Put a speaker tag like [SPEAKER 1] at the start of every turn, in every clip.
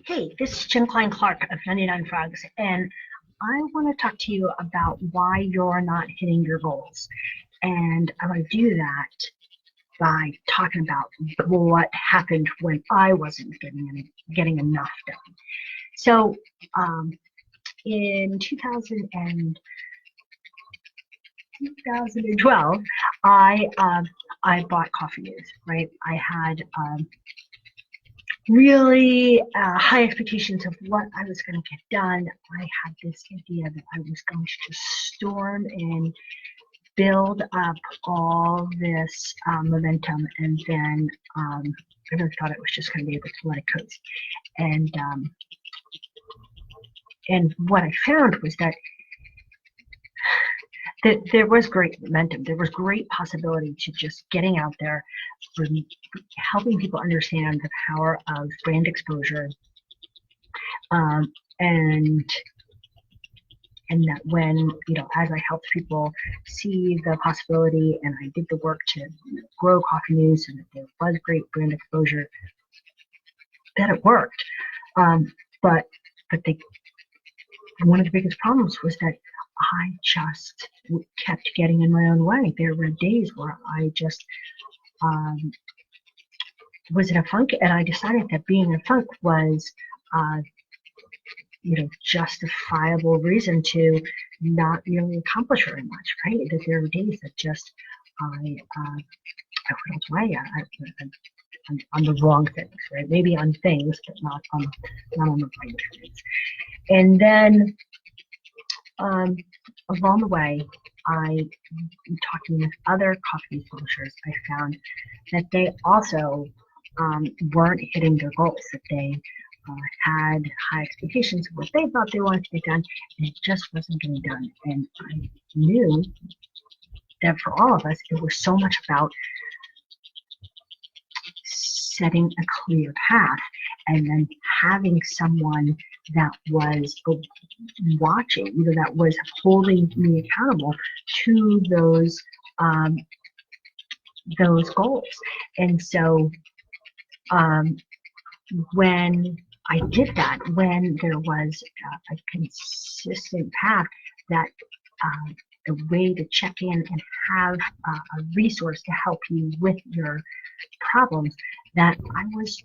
[SPEAKER 1] Hey, this is Jen Klein Clark of 99 Frogs, and I want to talk to you about why you're not hitting your goals. And I want to do that by talking about what happened when I wasn't getting enough done. So, in 2012, I bought Coffee News. Right, I had really high expectations of what I was going to get done. I had this idea that I was going to just storm and build up all this momentum, and then I really thought it was just going to be able to let it coast. And what I found was that there was great momentum. There was great possibility to just getting out there, helping people understand the power of brand exposure, um, and that when, as I helped people see the possibility and I did the work to grow Coffee News and that there was great brand exposure, that it worked. But one of the biggest problems was that I just kept getting in my own way. There were days where I just was in a funk, and I decided that being in a funk was justifiable reason to not really accomplish very much, right? That there were days that just I went away on the wrong things, right?Maybe on things, but not on the right things. And then along the way, talking with other coffee publishers, I found that they also weren't hitting their goals, that they had high expectations of what they thought they wanted to get done, and it just wasn't getting done. And I knew that for all of us, it was so much about setting a clear path and then having someone that was watching, that was holding me accountable to those goals. And so when I did that, when there was a consistent path, that a way to check in and have a resource to help you with your problems, that I was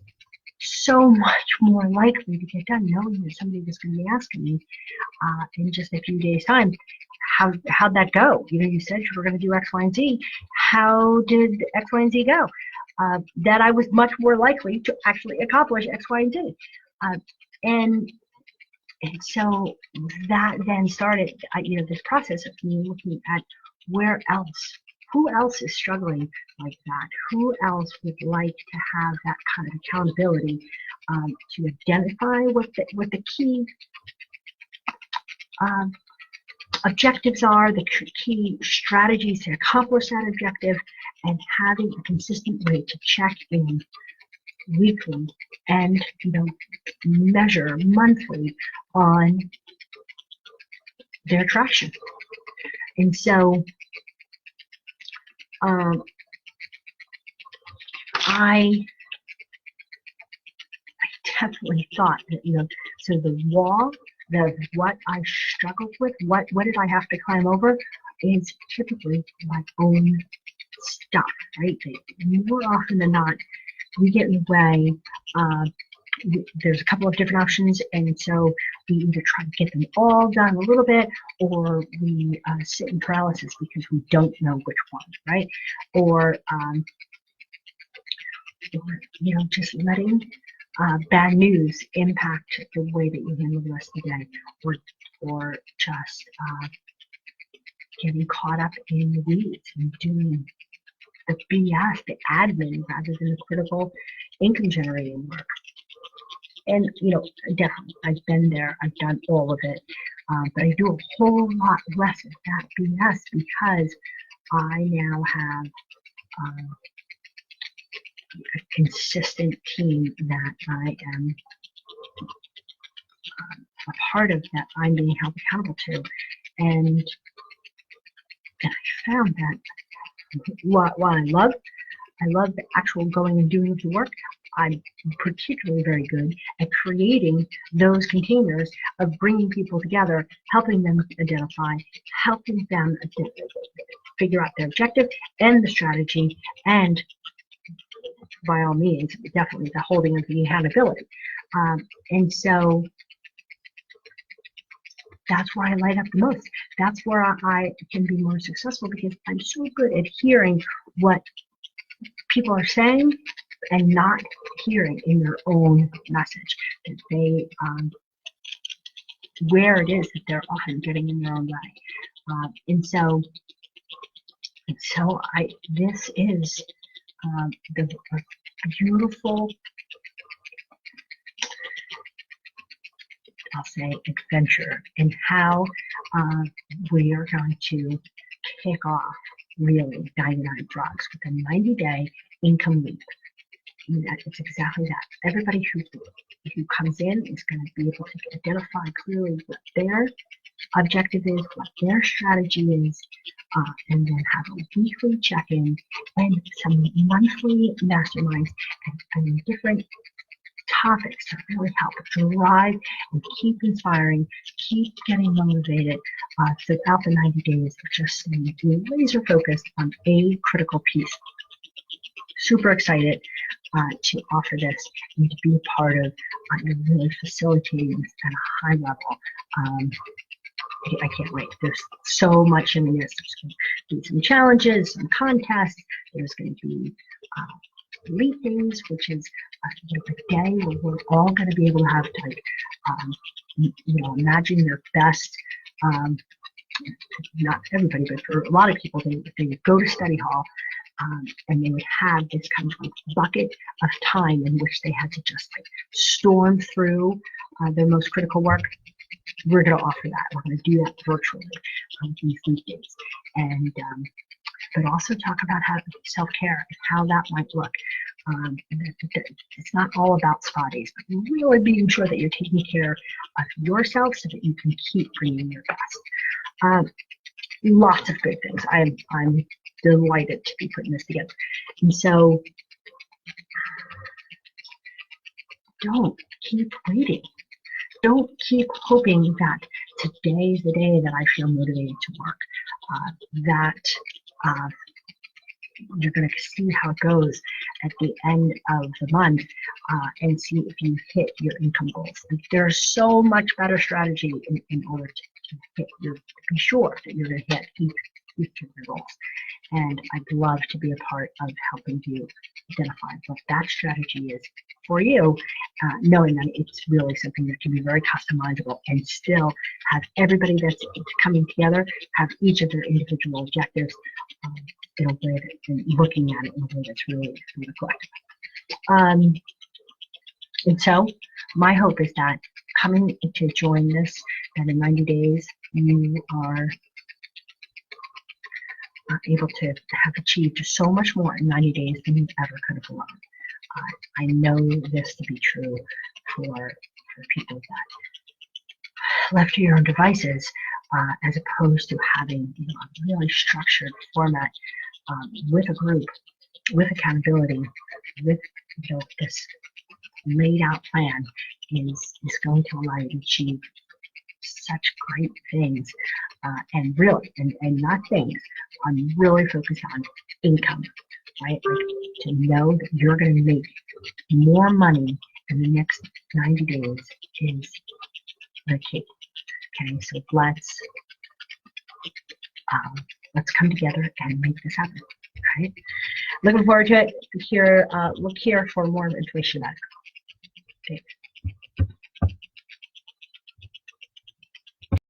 [SPEAKER 1] so much more likely to get done, knowing that somebody was going to be asking me in just a few days' time, how'd that go? You said you were going to do X, Y, and Z. How did X, Y, and Z go? That I was much more likely to actually accomplish X, Y, and Z. And so that then started, this process of me looking at who else is struggling like that? Who else would like to have that kind of accountability, to identify what the key objectives are, the key strategies to accomplish that objective, and having a consistent way to check in weekly and measure monthly on their traction. And so I definitely thought that, so the wall, what I struggled with, what did I have to climb over, is typically my own stuff, right? More often than not, we get in the way. There's a couple of different options, and so we either try to get them all done a little bit, or we sit in paralysis because we don't know which one, right? Or just letting bad news impact the way that you handle the rest of the day, or just getting caught up in the weeds and doing the BS, the admin, rather than the critical income generating work. And definitely, I've been there. I've done all of it, but I do a whole lot less of that BS because I now have a consistent team that I am a part of, that I'm being held accountable to, and I found that while I love the actual going and doing the work, I'm particularly very good at creating those containers of bringing people together, helping them identify, helping them figure out their objective and the strategy, and by all means, definitely the holding of the accountability. And so that's where I light up the most. That's where I can be more successful, because I'm so good at hearing what people are saying and not hearing in their own message that they where it is that they're often getting in their own way. And so this is the beautiful, I'll say, adventure in how we are going to kick off really 99 drugs with a 90-day income leap. It's exactly that. Everybody who comes in is going to be able to identify clearly what their objective is, what their strategy is, and then have a weekly check-in and some monthly masterminds and different topics to really help drive and keep inspiring, keep getting motivated throughout the 90 days of just staying laser focused on a critical piece. Super excited to offer this and to be a part of really facilitating this at a high level. I can't wait. There's so much in this. There's going to be some challenges, some contests. There's going to be leap days, which is a day where we're all going to be able to have to, imagine their best. Not everybody, but for a lot of people, they would go to study hall. And they would have this kind of bucket of time in which they had to just storm through their most critical work. We're going to offer that. We're going to do that virtually these days, and but also talk about how self-care and how that might look. It's not all about spa days, but really being sure that you're taking care of yourself so that you can keep bringing your best. Lots of good things. I'm delighted to be putting this together. And so don't keep waiting. Don't keep hoping that today is the day that I feel motivated to work, you're going to see how it goes at the end of the month and see if you hit your income goals. And there's so much better strategy in order to be sure that you're going to hit each of your goals. And I'd love to be a part of helping you identify what that strategy is for you, knowing that it's really something that can be very customizable and still have everybody that's coming together have each of their individual objectives in a way that, and looking at it in a way that's really collective. And so my hope is that coming to join this, that in 90 days you are able to have achieved so much more in 90 days than you ever could have alone. I know this to be true for people that left to your own devices, as opposed to having a really structured format with a group, with accountability, with this laid out plan is going to allow you to achieve such great things, and really, and not things. I'm really focused on income, right? To know that you're going to make more money in the next 90 days is the key. Okay, so let's come together and make this happen. Right? Looking forward to it. Look here for more information about it. Okay.